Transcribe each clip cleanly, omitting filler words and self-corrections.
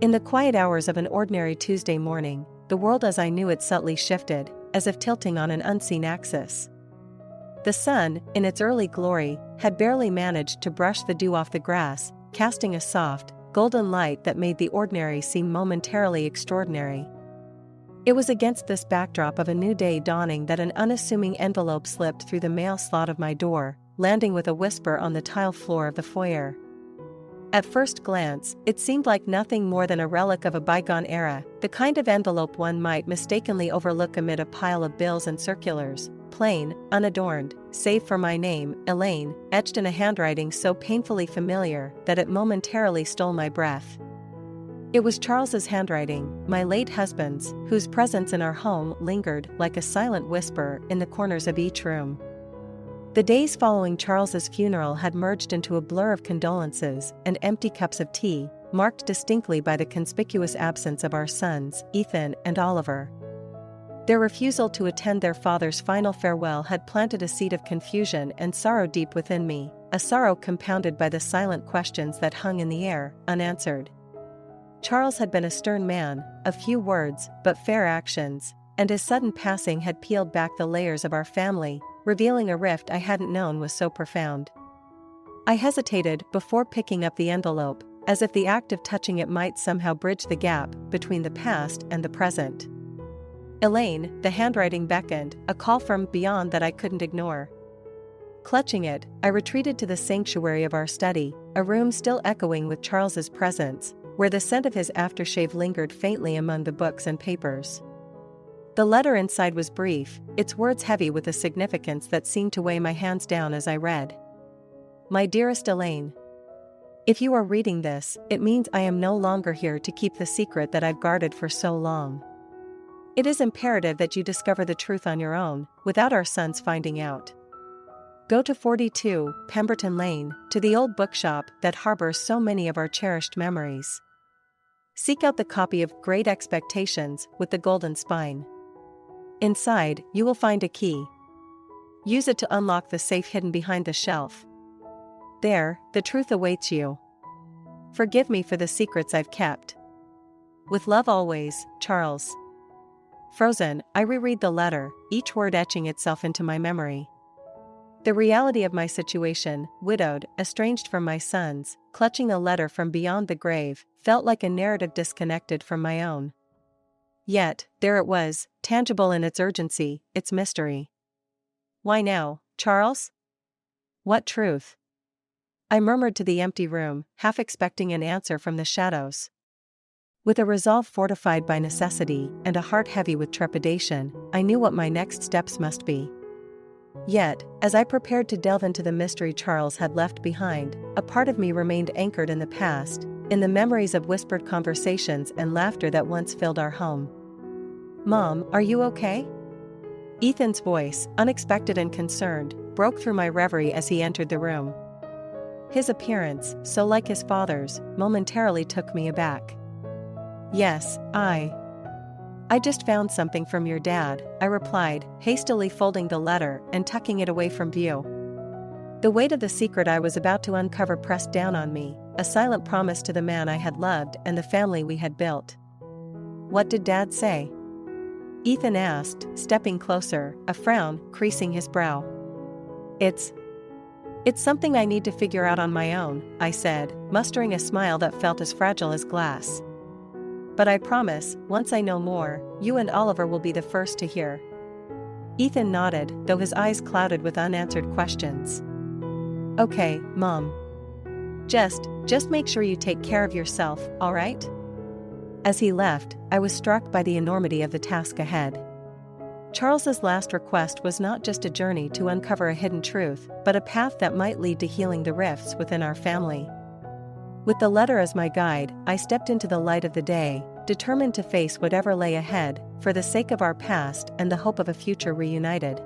In the quiet hours of an ordinary Tuesday morning, the world as I knew it subtly shifted, as if tilting on an unseen axis. The sun, in its early glory, had barely managed to brush the dew off the grass, casting a soft, golden light that made the ordinary seem momentarily extraordinary. It was against this backdrop of a new day dawning that an unassuming envelope slipped through the mail slot of my door, landing with a whisper on the tile floor of the foyer. At first glance, it seemed like nothing more than a relic of a bygone era, the kind of envelope one might mistakenly overlook amid a pile of bills and circulars, plain, unadorned, save for my name, Elaine, etched in a handwriting so painfully familiar that it momentarily stole my breath. It was Charles's handwriting, my late husband's, whose presence in our home lingered like a silent whisper in the corners of each room. The days following Charles's funeral had merged into a blur of condolences and empty cups of tea, marked distinctly by the conspicuous absence of our sons, Ethan and Oliver. Their refusal to attend their father's final farewell had planted a seed of confusion and sorrow deep within me, a sorrow compounded by the silent questions that hung in the air, unanswered. Charles had been a stern man, of few words but fair actions, and his sudden passing had peeled back the layers of our family, revealing a rift I hadn't known was so profound. I hesitated before picking up the envelope, as if the act of touching it might somehow bridge the gap between the past and the present. Elaine, the handwriting beckoned, a call from beyond that I couldn't ignore. Clutching it, I retreated to the sanctuary of our study, a room still echoing with Charles's presence, where the scent of his aftershave lingered faintly among the books and papers. The letter inside was brief, its words heavy with a significance that seemed to weigh my hands down as I read. My dearest Elaine, if you are reading this, it means I am no longer here to keep the secret that I've guarded for so long. It is imperative that you discover the truth on your own, without our sons finding out. Go to 42, Pemberton Lane, to the old bookshop that harbors so many of our cherished memories. Seek out the copy of Great Expectations with the Golden Spine. Inside, you will find a key. Use it to unlock the safe hidden behind the shelf. There, the truth awaits you. Forgive me for the secrets I've kept. With love always, Charles. Frozen, I reread the letter, each word etching itself into my memory. The reality of my situation, widowed, estranged from my sons, clutching a letter from beyond the grave, felt like a narrative disconnected from my own. Yet, there it was, tangible in its urgency, its mystery. Why now, Charles? What truth? I murmured to the empty room, half expecting an answer from the shadows. With a resolve fortified by necessity and a heart heavy with trepidation, I knew what my next steps must be. Yet, as I prepared to delve into the mystery Charles had left behind, a part of me remained anchored in the past, in the memories of whispered conversations and laughter that once filled our home. Mom, are you okay? Ethan's voice, unexpected and concerned, broke through my reverie as he entered the room. His appearance, so like his father's, momentarily took me aback. Yes, I just found something from your dad, I replied, hastily folding the letter and tucking it away from view. The weight of the secret I was about to uncover pressed down on me, a silent promise to the man I had loved and the family we had built. What did Dad say? Ethan asked, stepping closer, a frown creasing his brow. It's something I need to figure out on my own, I said, mustering a smile that felt as fragile as glass. But I promise, once I know more, you and Oliver will be the first to hear. Ethan nodded, though his eyes clouded with unanswered questions. Okay, Mom. Just make sure you take care of yourself, all right? As he left, I was struck by the enormity of the task ahead. Charles's last request was not just a journey to uncover a hidden truth, but a path that might lead to healing the rifts within our family. With the letter as my guide, I stepped into the light of the day, determined to face whatever lay ahead, for the sake of our past and the hope of a future reunited.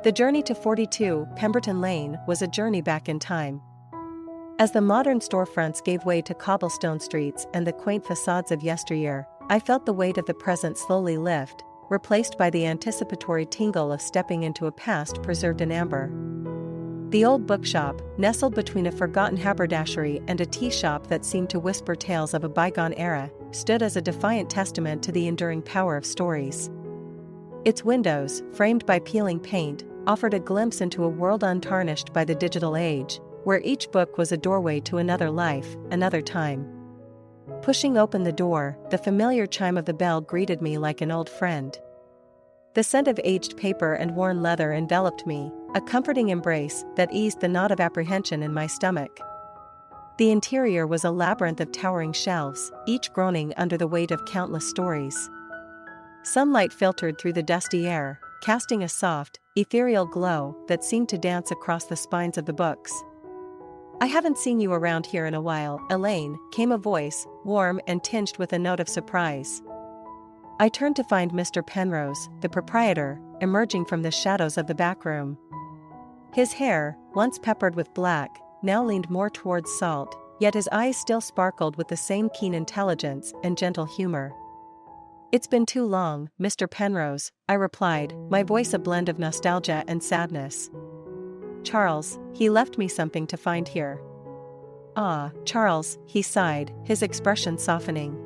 The journey to 42, Pemberton Lane, was a journey back in time. As the modern storefronts gave way to cobblestone streets and the quaint facades of yesteryear, I felt the weight of the present slowly lift, replaced by the anticipatory tingle of stepping into a past preserved in amber. The old bookshop, nestled between a forgotten haberdashery and a tea shop that seemed to whisper tales of a bygone era, stood as a defiant testament to the enduring power of stories. Its windows, framed by peeling paint, offered a glimpse into a world untarnished by the digital age, where each book was a doorway to another life, another time. Pushing open the door, the familiar chime of the bell greeted me like an old friend. The scent of aged paper and worn leather enveloped me, a comforting embrace that eased the knot of apprehension in my stomach. The interior was a labyrinth of towering shelves, each groaning under the weight of countless stories. Sunlight filtered through the dusty air, casting a soft, ethereal glow that seemed to dance across the spines of the books. "I haven't seen you around here in a while, Elaine," came a voice, warm and tinged with a note of surprise. I turned to find Mr. Penrose, the proprietor, emerging from the shadows of the back room. His hair, once peppered with black, now leaned more towards salt, yet his eyes still sparkled with the same keen intelligence and gentle humor. "It's been too long, Mr. Penrose," I replied, my voice a blend of nostalgia and sadness. "Charles, he left me something to find here." "Ah, Charles," he sighed, his expression softening.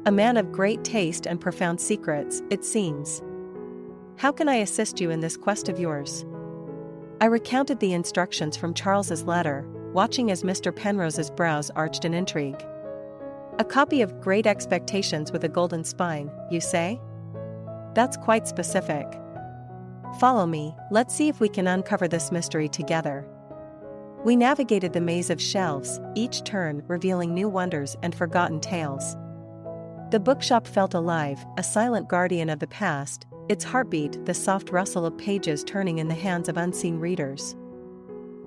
"A man of great taste and profound secrets, it seems. How can I assist you in this quest of yours?" I recounted the instructions from Charles's letter, watching as Mr. Penrose's brows arched in intrigue. "A copy of Great Expectations with a Golden Spine, you say? That's quite specific. Follow me, let's see if we can uncover this mystery together." We navigated the maze of shelves, each turn revealing new wonders and forgotten tales. The bookshop felt alive, a silent guardian of the past, its heartbeat the soft rustle of pages turning in the hands of unseen readers.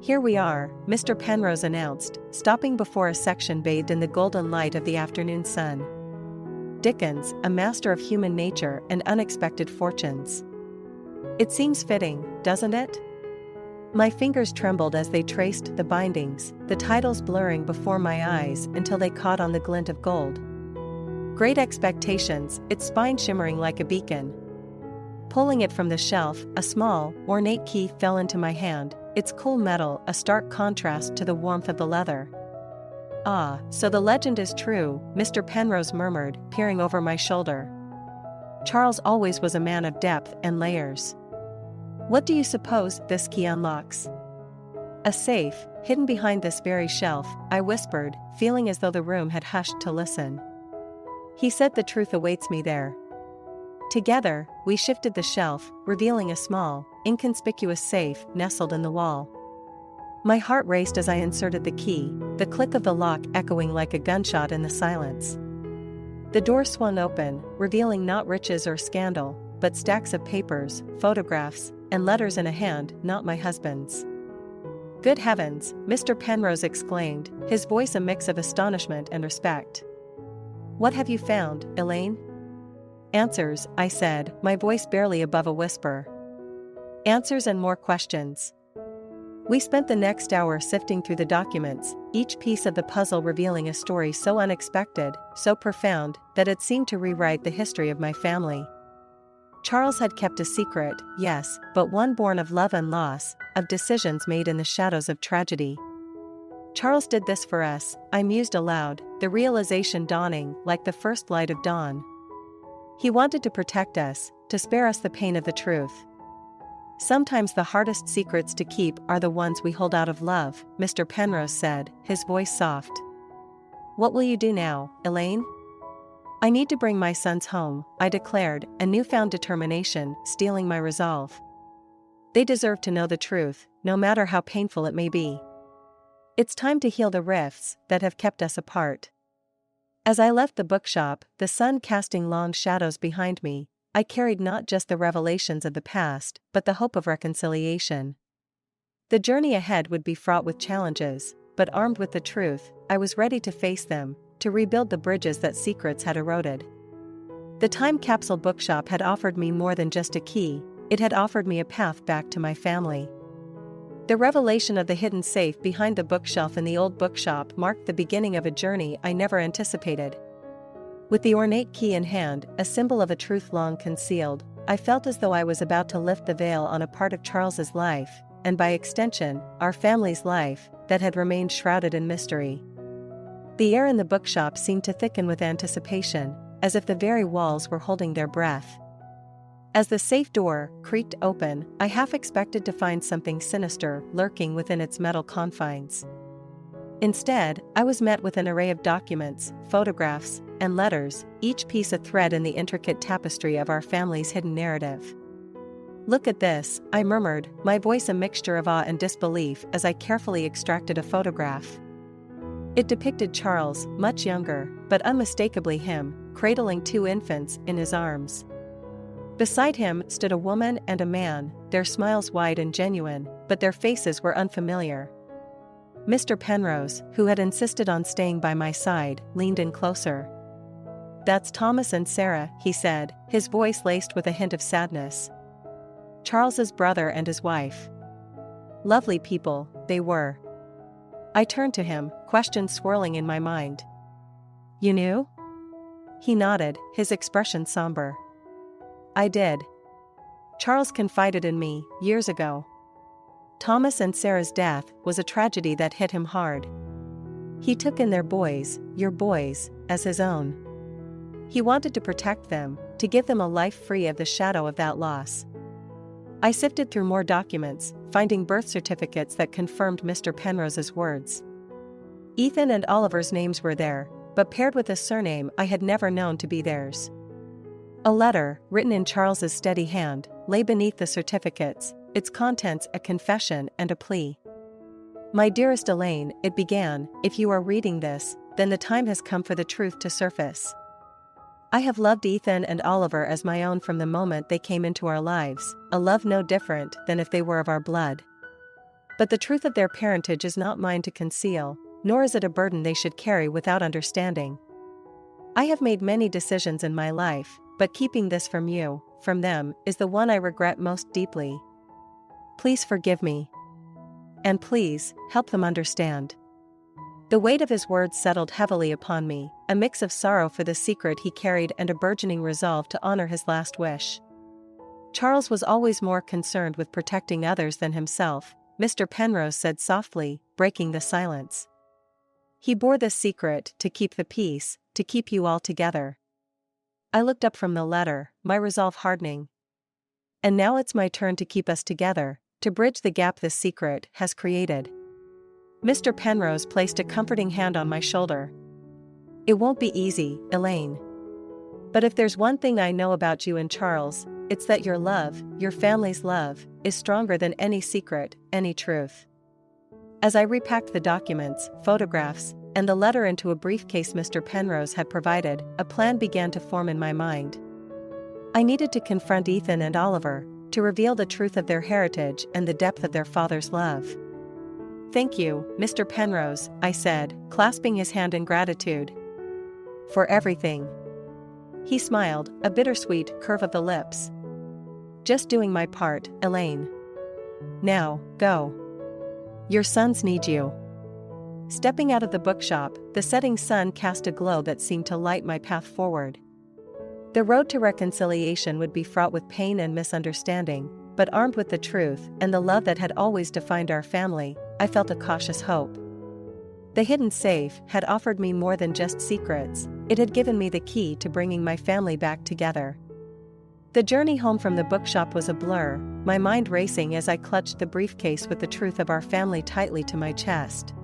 "Here we are," Mr. Penrose announced, stopping before a section bathed in the golden light of the afternoon sun. "Dickens, a master of human nature and unexpected fortunes. It seems fitting, doesn't it?" My fingers trembled as they traced the bindings, the titles blurring before my eyes until they caught on the glint of gold. Great Expectations, its spine shimmering like a beacon. Pulling it from the shelf, a small, ornate key fell into my hand, its cool metal a stark contrast to the warmth of the leather. "Ah, so the legend is true," Mr. Penrose murmured, peering over my shoulder. "Charles always was a man of depth and layers. What do you suppose this key unlocks?" "A safe, hidden behind this very shelf," I whispered, feeling as though the room had hushed to listen. He said the truth awaits me there. Together, we shifted the shelf, revealing a small, inconspicuous safe nestled in the wall. My heart raced as I inserted the key, the click of the lock echoing like a gunshot in the silence. The door swung open, revealing not riches or scandal, but stacks of papers, photographs, and letters in a hand not my husband's. "Good heavens," Mr. Penrose exclaimed, his voice a mix of astonishment and respect. "What have you found, Elaine?" "Answers," I said, my voice barely above a whisper. "Answers and more questions." We spent the next hour sifting through the documents, each piece of the puzzle revealing a story so unexpected, so profound, that it seemed to rewrite the history of my family. Charles had kept a secret, yes, but one born of love and loss, of decisions made in the shadows of tragedy. "Charles did this for us," I mused aloud, the realization dawning like the first light of dawn. "He wanted to protect us, to spare us the pain of the truth. Sometimes the hardest secrets to keep are the ones we hold out of love," Mr. Penrose said, his voice soft. "What will you do now, Elaine?" "I need to bring my sons home," I declared, a newfound determination stealing my resolve. "They deserve to know the truth, no matter how painful it may be. It's time to heal the rifts that have kept us apart." As I left the bookshop, the sun casting long shadows behind me, I carried not just the revelations of the past, but the hope of reconciliation. The journey ahead would be fraught with challenges, but armed with the truth, I was ready to face them, to rebuild the bridges that secrets had eroded. The time capsule bookshop had offered me more than just a key, it had offered me a path back to my family. The revelation of the hidden safe behind the bookshelf in the old bookshop marked the beginning of a journey I never anticipated. With the ornate key in hand, a symbol of a truth long concealed, I felt as though I was about to lift the veil on a part of Charles's life, and by extension, our family's life, that had remained shrouded in mystery. The air in the bookshop seemed to thicken with anticipation, as if the very walls were holding their breath. As the safe door creaked open, I half expected to find something sinister lurking within its metal confines. Instead, I was met with an array of documents, photographs, and letters, each piece a thread in the intricate tapestry of our family's hidden narrative. "Look at this," I murmured, my voice a mixture of awe and disbelief as I carefully extracted a photograph. It depicted Charles, much younger, but unmistakably him, cradling 2 infants in his arms. Beside him stood a woman and a man, their smiles wide and genuine, but their faces were unfamiliar. Mr. Penrose, who had insisted on staying by my side, leaned in closer. "That's Thomas and Sarah," he said, his voice laced with a hint of sadness. "Charles's brother and his wife. Lovely people, they were." I turned to him, questions swirling in my mind. "You knew?" He nodded, his expression somber. "I did. Charles confided in me, years ago. Thomas and Sarah's death was a tragedy that hit him hard. He took in their boys, your boys, as his own. He wanted to protect them, to give them a life free of the shadow of that loss." I sifted through more documents, finding birth certificates that confirmed Mr. Penrose's words. Ethan and Oliver's names were there, but paired with a surname I had never known to be theirs. A letter, written in Charles's steady hand, lay beneath the certificates, its contents a confession and a plea. "My dearest Elaine," it began, "if you are reading this, then the time has come for the truth to surface. I have loved Ethan and Oliver as my own from the moment they came into our lives, a love no different than if they were of our blood. But the truth of their parentage is not mine to conceal, nor is it a burden they should carry without understanding. I have made many decisions in my life, but keeping this from you, from them, is the one I regret most deeply. Please forgive me. And please, help them understand." The weight of his words settled heavily upon me, a mix of sorrow for the secret he carried and a burgeoning resolve to honor his last wish. "Charles was always more concerned with protecting others than himself," Mr. Penrose said softly, breaking the silence. "He bore this secret to keep the peace, to keep you all together." I looked up from the letter, my resolve hardening. "And now it's my turn to keep us together, to bridge the gap this secret has created." Mr. Penrose placed a comforting hand on my shoulder. "It won't be easy, Elaine. But if there's one thing I know about you and Charles, it's that your love, your family's love, is stronger than any secret, any truth." As I repacked the documents, photographs, and the letter into a briefcase Mr. Penrose had provided, a plan began to form in my mind. I needed to confront Ethan and Oliver, to reveal the truth of their heritage and the depth of their father's love. "Thank you, Mr. Penrose," I said, clasping his hand in gratitude. "For everything." He smiled, a bittersweet curve of the lips. "Just doing my part, Elaine. Now, go. Your sons need you." Stepping out of the bookshop, the setting sun cast a glow that seemed to light my path forward. The road to reconciliation would be fraught with pain and misunderstanding, but armed with the truth and the love that had always defined our family, I felt a cautious hope. The hidden safe had offered me more than just secrets, it had given me the key to bringing my family back together. The journey home from the bookshop was a blur, my mind racing as I clutched the briefcase with the truth of our family tightly to my chest.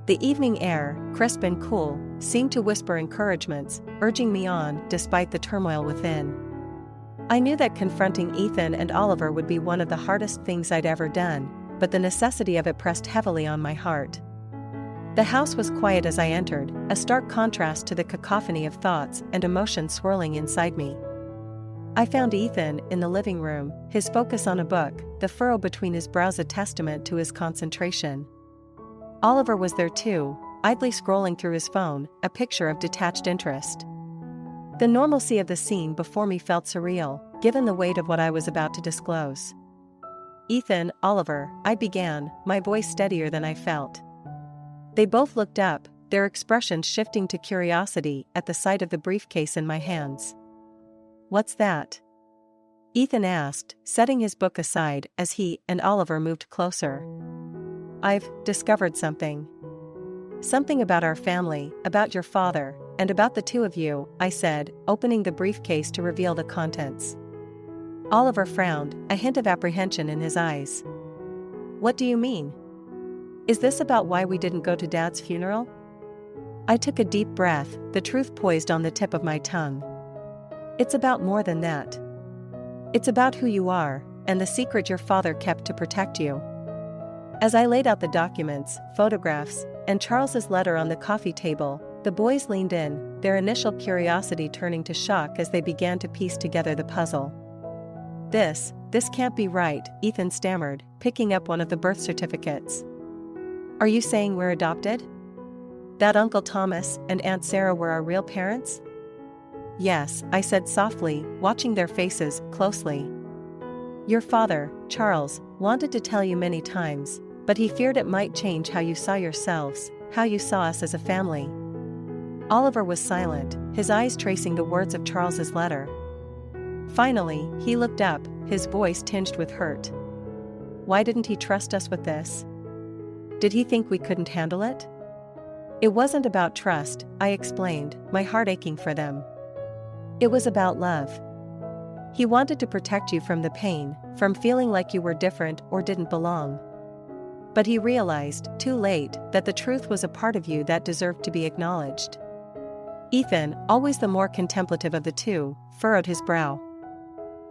The evening air, crisp and cool, seemed to whisper encouragements, urging me on despite the turmoil within. I knew that confronting Ethan and Oliver would be one of the hardest things I'd ever done, but the necessity of it pressed heavily on my heart. The house was quiet as I entered, a stark contrast to the cacophony of thoughts and emotions swirling inside me. I found Ethan in the living room, his focus on a book, the furrow between his brows a testament to his concentration. Oliver was there too, idly scrolling through his phone, a picture of detached interest. The normalcy of the scene before me felt surreal, given the weight of what I was about to disclose. "Ethan, Oliver," I began, my voice steadier than I felt. They both looked up, their expressions shifting to curiosity at the sight of the briefcase in my hands. "What's that?" Ethan asked, setting his book aside as he and Oliver moved closer. I've discovered something. Something about our family, about your father, and about the two of you, I said, opening the briefcase to reveal the contents. Oliver frowned, a hint of apprehension in his eyes. What do you mean? Is this about why we didn't go to Dad's funeral? I took a deep breath, the truth poised on the tip of my tongue. It's about more than that. It's about who you are, and the secret your father kept to protect you. As I laid out the documents, photographs, and Charles's letter on the coffee table, the boys leaned in, their initial curiosity turning to shock as they began to piece together the puzzle. This can't be right, Ethan stammered, picking up one of the birth certificates. Are you saying we're adopted? That Uncle Thomas and Aunt Sarah were our real parents? Yes, I said softly, watching their faces closely. Your father, Charles, wanted to tell you many times, but he feared it might change how you saw yourselves, how you saw us as a family. Oliver was silent, his eyes tracing the words of Charles's letter. Finally, he looked up, his voice tinged with hurt. Why didn't he trust us with this? Did he think we couldn't handle it? It wasn't about trust, I explained, my heart aching for them. It was about love. He wanted to protect you from the pain, from feeling like you were different or didn't belong. But he realized, too late, that the truth was a part of you that deserved to be acknowledged. Ethan, always the more contemplative of the two, furrowed his brow.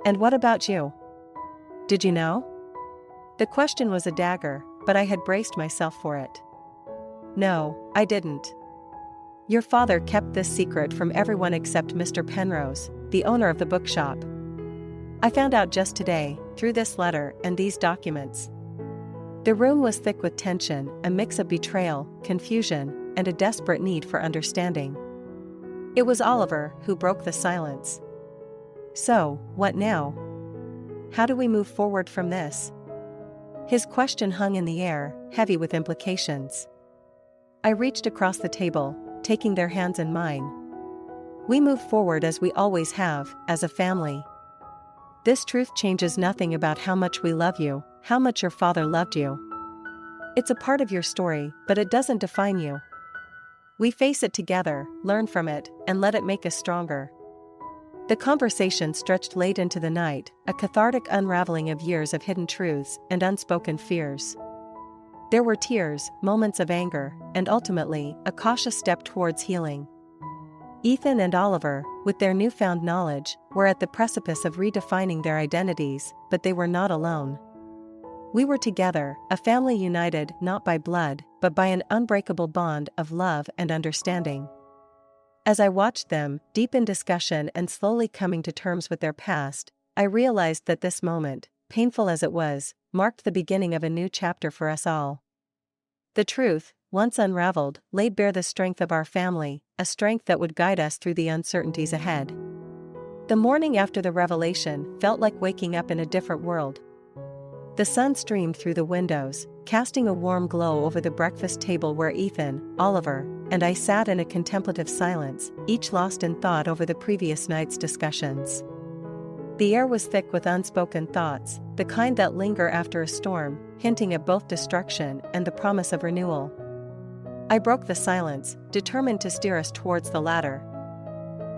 And what about you? Did you know? The question was a dagger, but I had braced myself for it. No, I didn't. Your father kept this secret from everyone except Mr. Penrose, the owner of the bookshop. I found out just today, through this letter and these documents. The room was thick with tension, a mix of betrayal, confusion, and a desperate need for understanding. It was Oliver who broke the silence. So, what now? How do we move forward from this? His question hung in the air, heavy with implications. I reached across the table, taking their hands in mine. We move forward as we always have, as a family. This truth changes nothing about how much we love you, how much your father loved you. It's a part of your story, but it doesn't define you. We face it together, learn from it, and let it make us stronger. The conversation stretched late into the night, a cathartic unraveling of years of hidden truths and unspoken fears. There were tears, moments of anger, and ultimately, a cautious step towards healing. Ethan and Oliver, with their newfound knowledge, were at the precipice of redefining their identities, but they were not alone. We were together, a family united not by blood, but by an unbreakable bond of love and understanding. As I watched them, deep in discussion and slowly coming to terms with their past, I realized that this moment, painful as it was, marked the beginning of a new chapter for us all. The truth, once unraveled, laid bare the strength of our family, a strength that would guide us through the uncertainties ahead. The morning after the revelation felt like waking up in a different world. The sun streamed through the windows, casting a warm glow over the breakfast table where Ethan, Oliver, and I sat in a contemplative silence, each lost in thought over the previous night's discussions. The air was thick with unspoken thoughts, the kind that linger after a storm, hinting at both destruction and the promise of renewal. I broke the silence, determined to steer us towards the latter.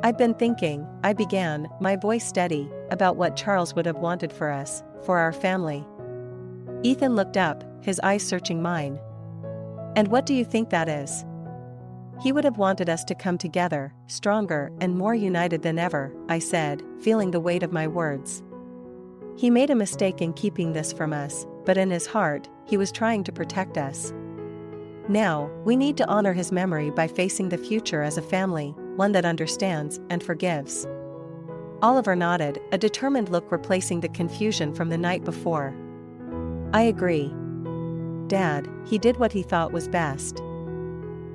I've been thinking, I began, my voice steady, about what Charles would have wanted for us, for our family. Ethan looked up, his eyes searching mine. And what do you think that is? He would have wanted us to come together, stronger and more united than ever, I said, feeling the weight of my words. He made a mistake in keeping this from us, but in his heart, he was trying to protect us. Now, we need to honor his memory by facing the future as a family, one that understands and forgives. Oliver nodded, a determined look replacing the confusion from the night before. I agree. Dad, he did what he thought was best.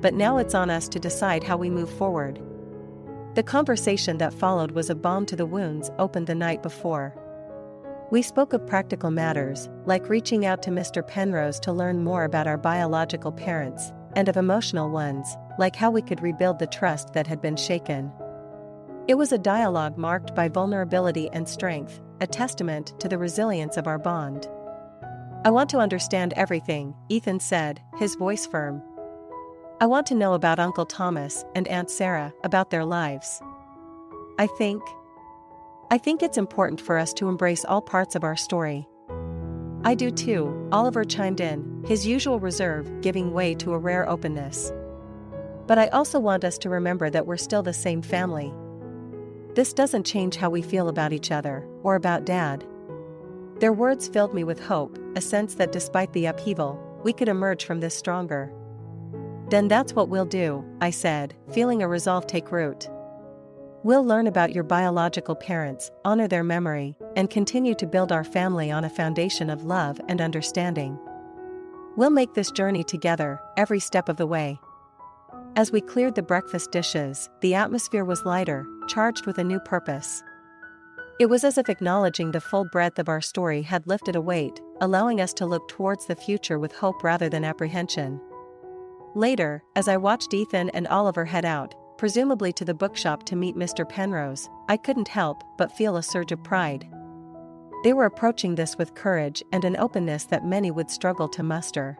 But now it's on us to decide how we move forward. The conversation that followed was a balm to the wounds opened the night before. We spoke of practical matters, like reaching out to Mr. Penrose to learn more about our biological parents, and of emotional ones, like how we could rebuild the trust that had been shaken. It was a dialogue marked by vulnerability and strength, a testament to the resilience of our bond. "I want to understand everything," Ethan said, his voice firm. "I want to know about Uncle Thomas and Aunt Sarah, about their lives. I think it's important for us to embrace all parts of our story." "I do too," Oliver chimed in, his usual reserve giving way to a rare openness. "But I also want us to remember that we're still the same family. This doesn't change how we feel about each other, or about Dad." Their words filled me with hope, a sense that despite the upheaval, we could emerge from this stronger. "Then that's what we'll do," I said, feeling a resolve take root. "We'll learn about your biological parents, honor their memory, and continue to build our family on a foundation of love and understanding. We'll make this journey together, every step of the way." As we cleared the breakfast dishes, the atmosphere was lighter, charged with a new purpose. It was as if acknowledging the full breadth of our story had lifted a weight, allowing us to look towards the future with hope rather than apprehension. Later, as I watched Ethan and Oliver head out, presumably to the bookshop to meet Mr. Penrose, I couldn't help but feel a surge of pride. They were approaching this with courage and an openness that many would struggle to muster.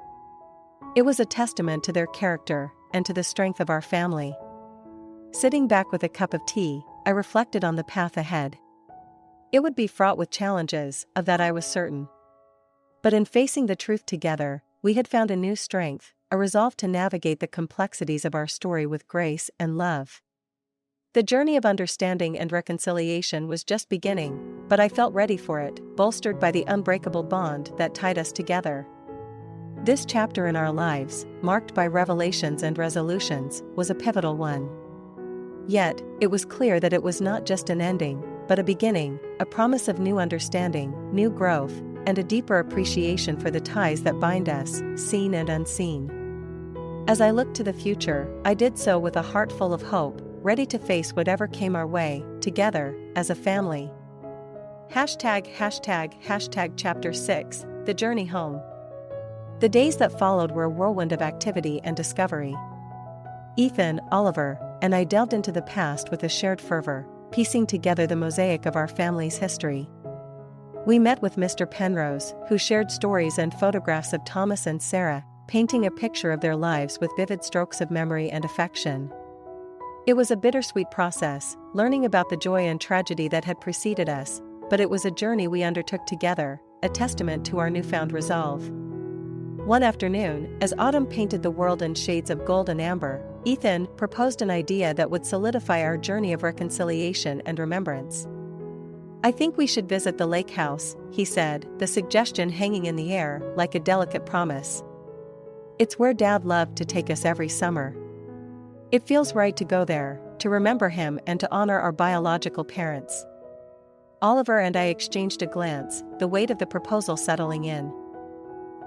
It was a testament to their character, and to the strength of our family. Sitting back with a cup of tea, I reflected on the path ahead. It would be fraught with challenges, of that I was certain. But in facing the truth together, we had found a new strength, a resolve to navigate the complexities of our story with grace and love. The journey of understanding and reconciliation was just beginning, but I felt ready for it, bolstered by the unbreakable bond that tied us together. This chapter in our lives, marked by revelations and resolutions, was a pivotal one. Yet, it was clear that it was not just an ending, but a beginning, a promise of new understanding, new growth, and a deeper appreciation for the ties that bind us, seen and unseen. As I looked to the future, I did so with a heart full of hope, ready to face whatever came our way, together, as a family. ####Chapter 6, The Journey Home. The days that followed were a whirlwind of activity and discovery. Ethan, Oliver, and I delved into the past with a shared fervor, piecing together the mosaic of our family's history. We met with Mr. Penrose, who shared stories and photographs of Thomas and Sarah, painting a picture of their lives with vivid strokes of memory and affection. It was a bittersweet process, learning about the joy and tragedy that had preceded us, but it was a journey we undertook together, a testament to our newfound resolve. One afternoon, as autumn painted the world in shades of gold and amber, Ethan proposed an idea that would solidify our journey of reconciliation and remembrance. "I think we should visit the lake house," he said, the suggestion hanging in the air like a delicate promise. "It's where Dad loved to take us every summer. It feels right to go there, to remember him and to honor our biological parents." Oliver and I exchanged a glance, the weight of the proposal settling in.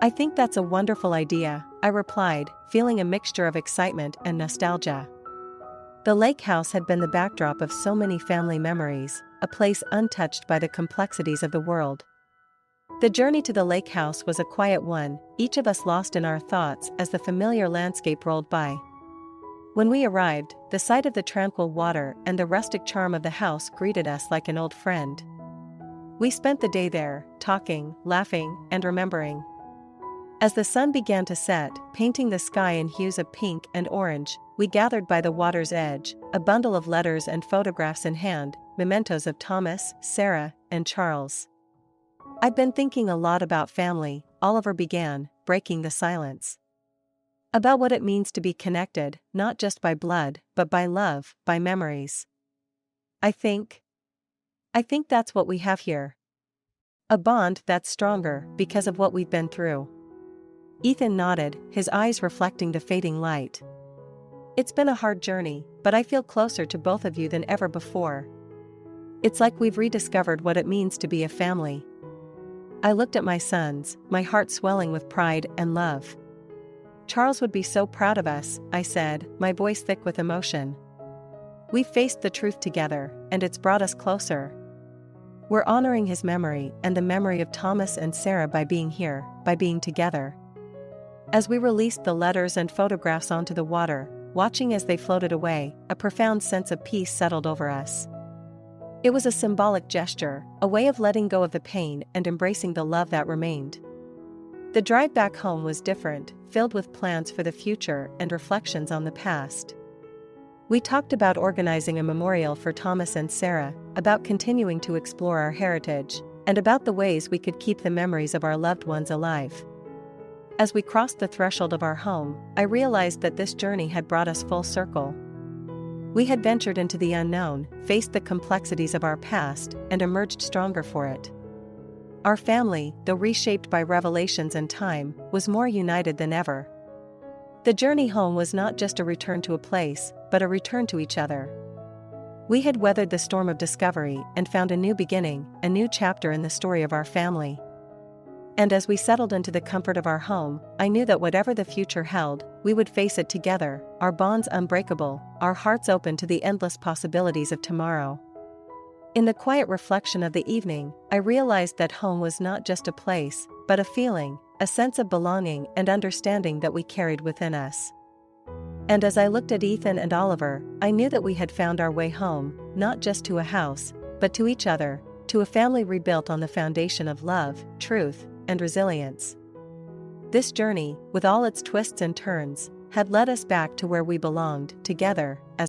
"I think that's a wonderful idea," I replied, feeling a mixture of excitement and nostalgia. The lake house had been the backdrop of so many family memories, a place untouched by the complexities of the world. The journey to the lake house was a quiet one, each of us lost in our thoughts as the familiar landscape rolled by. When we arrived, the sight of the tranquil water and the rustic charm of the house greeted us like an old friend. We spent the day there, talking, laughing, and remembering. As the sun began to set, painting the sky in hues of pink and orange, we gathered by the water's edge, a bundle of letters and photographs in hand, mementos of Thomas, Sarah, and Charles. "I've been thinking a lot about family," Oliver began, breaking the silence. "About what it means to be connected, not just by blood, but by love, by memories. I think that's what we have here. A bond that's stronger because of what we've been through." Ethan nodded, his eyes reflecting the fading light. "It's been a hard journey, but I feel closer to both of you than ever before. It's like we've rediscovered what it means to be a family." I looked at my sons, my heart swelling with pride and love. "Charles would be so proud of us," I said, my voice thick with emotion. "We've faced the truth together, and it's brought us closer. We're honoring his memory and the memory of Thomas and Sarah by being here, by being together." As we released the letters and photographs onto the water, watching as they floated away, a profound sense of peace settled over us. It was a symbolic gesture, a way of letting go of the pain and embracing the love that remained. The drive back home was different, filled with plans for the future and reflections on the past. We talked about organizing a memorial for Thomas and Sarah, about continuing to explore our heritage, and about the ways we could keep the memories of our loved ones alive. As we crossed the threshold of our home, I realized that this journey had brought us full circle. We had ventured into the unknown, faced the complexities of our past, and emerged stronger for it. Our family, though reshaped by revelations and time, was more united than ever. The journey home was not just a return to a place, but a return to each other. We had weathered the storm of discovery and found a new beginning, a new chapter in the story of our family. And as we settled into the comfort of our home, I knew that whatever the future held, we would face it together, our bonds unbreakable, our hearts open to the endless possibilities of tomorrow. In the quiet reflection of the evening, I realized that home was not just a place, but a feeling, a sense of belonging and understanding that we carried within us. And as I looked at Ethan and Oliver, I knew that we had found our way home, not just to a house, but to each other, to a family rebuilt on the foundation of love, truth, and resilience. This journey, with all its twists and turns, had led us back to where we belonged, together, as